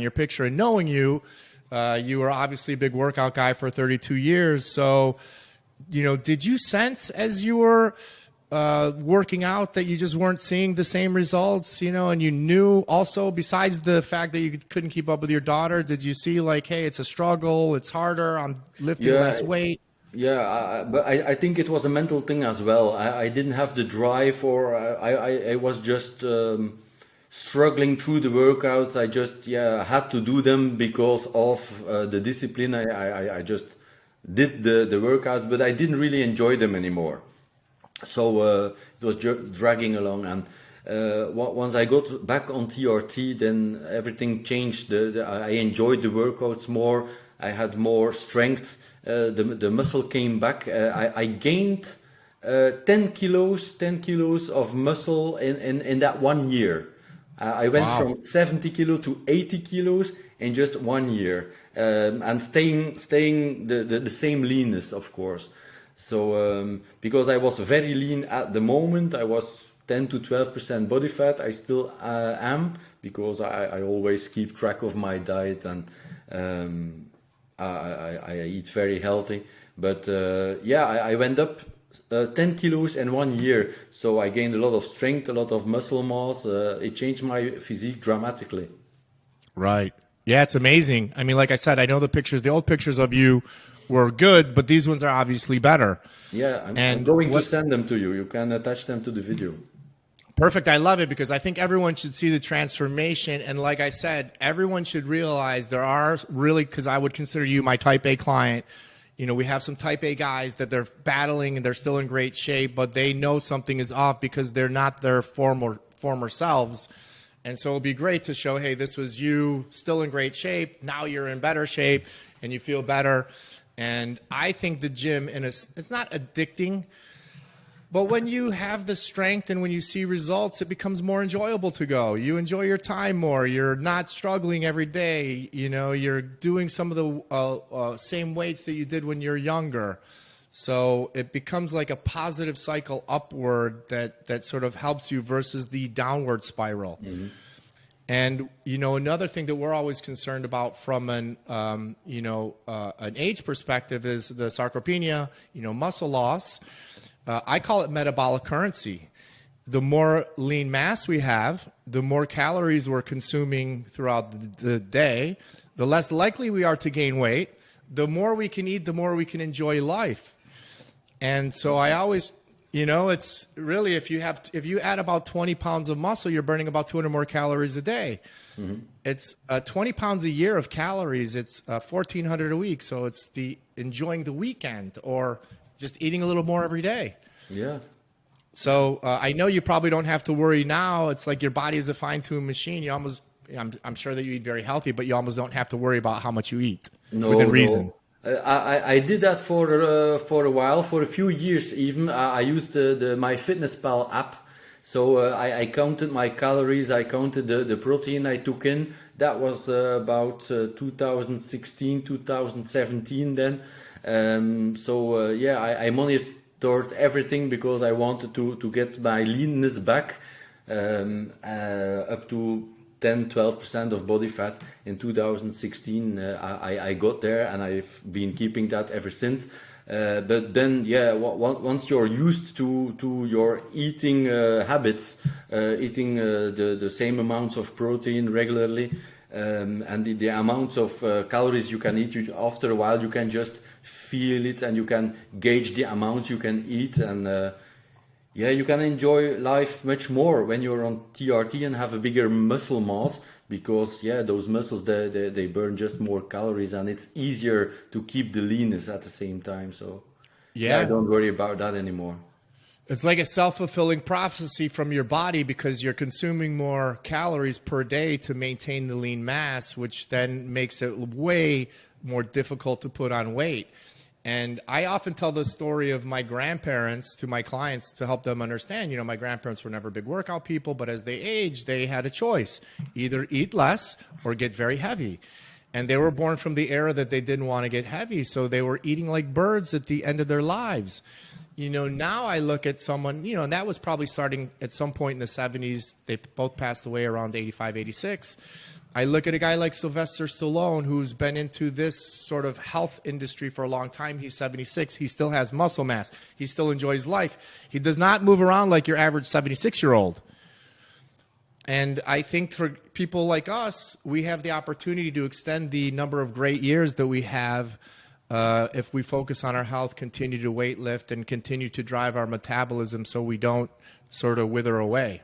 your picture and knowing you, you were obviously a big workout guy for 32 years. So, did you sense as you were working out that you just weren't seeing the same results, and you knew also, besides the fact that you couldn't keep up with your daughter, did you see like, hey, it's a struggle, it's harder, I'm lifting Yeah, less weight? yeah, but I think it was a mental thing as well. I didn't have the drive, or I was just struggling through the workouts. I just, yeah, had to do them because of the discipline. I just did the workouts, but I didn't really enjoy them anymore. So it was dragging along, and once I got back on TRT, then everything changed. I enjoyed the workouts more. I had more strength. The muscle came back. I gained 10 kilos of muscle in that 1 year. I went Wow. from 70 kilo to 80 kilos in just 1 year, and staying the same leanness, of course. So because I was very lean at the moment, I was 10 to 12% body fat. I still am, because I always keep track of my diet, and I eat very healthy. But yeah, I went up 10 kilos in 1 year. So I gained a lot of strength, a lot of muscle mass. It changed my physique dramatically. Right. Yeah, it's amazing. I mean, like I said, I know the old pictures of you were good, but these ones are obviously better. Yeah, I'm And going to what send them to you. You can attach them to the video. Perfect. I love it because I think everyone should see the transformation. And like I said, everyone should realize there are really, because I would consider you my type A client. We have some type A guys that they're battling and they're still in great shape, but they know something is off because they're not their former selves. And so it'll be great to show, hey, this was you still in great shape. Now you're in better shape and you feel better. And I think the gym, it's not addicting, but when you have the strength and when you see results, it becomes more enjoyable to go. You enjoy your time more. You're not struggling every day. You're doing some of the same weights that you did when you're younger. So it becomes like a positive cycle upward that sort of helps you versus the downward spiral. Mm-hmm. And another thing that we're always concerned about from an age perspective is the sarcopenia, muscle loss. I call it metabolic currency. The more lean mass we have, the more calories we're consuming throughout the day, the less likely we are to gain weight. The more we can eat, the more we can enjoy life. And so I always, it's really, if you add about 20 pounds of muscle, you're burning about 200 more calories a day. Mm-hmm. It's 20 pounds a year of calories. It's 1,400 a week. So it's the enjoying the weekend or just eating a little more every day. Yeah. So I know you probably don't have to worry now. It's like your body is a fine-tuned machine. I'm sure that you eat very healthy, but you almost don't have to worry about how much you eat within No, reason. no. I did that for a while, for a few years even. I used the MyFitnessPal app. So I counted my calories, I counted the protein I took in. That was about 2016, 2017 then. So yeah, I monitored everything because I wanted to get my leanness back, up to 10-12% of body fat in 2016. I got there, and I've been keeping that ever since. But then, yeah, once you're used to your eating habits, eating the same amounts of protein regularly, and the amounts of calories you can eat, after a while you can just feel it, and you can gauge the amounts you can eat, and yeah, you can enjoy life much more when you're on TRT and have a bigger muscle mass, because yeah, those muscles they burn just more calories, and it's easier to keep the leanness at the same time. So yeah, I Yeah. don't worry about that anymore. It's like a self-fulfilling prophecy from your body because you're consuming more calories per day to maintain the lean mass, which then makes it way more difficult to put on weight. And I often tell the story of my grandparents to my clients to help them understand, my grandparents were never big workout people, but as they aged, they had a choice, either eat less or get very heavy. And they were born from the era that they didn't want to get heavy. So they were eating like birds at the end of their lives. Now I look at someone, and that was probably starting at some point in the 70s. They both passed away around 85, 86. I look at a guy like Sylvester Stallone, who's been into this sort of health industry for a long time. He's 76. He still has muscle mass. He still enjoys life. He does not move around like your average 76-year-old. And I think for people like us, we have the opportunity to extend the number of great years that we have if we focus on our health, continue to weight lift, and continue to drive our metabolism so we don't sort of wither away.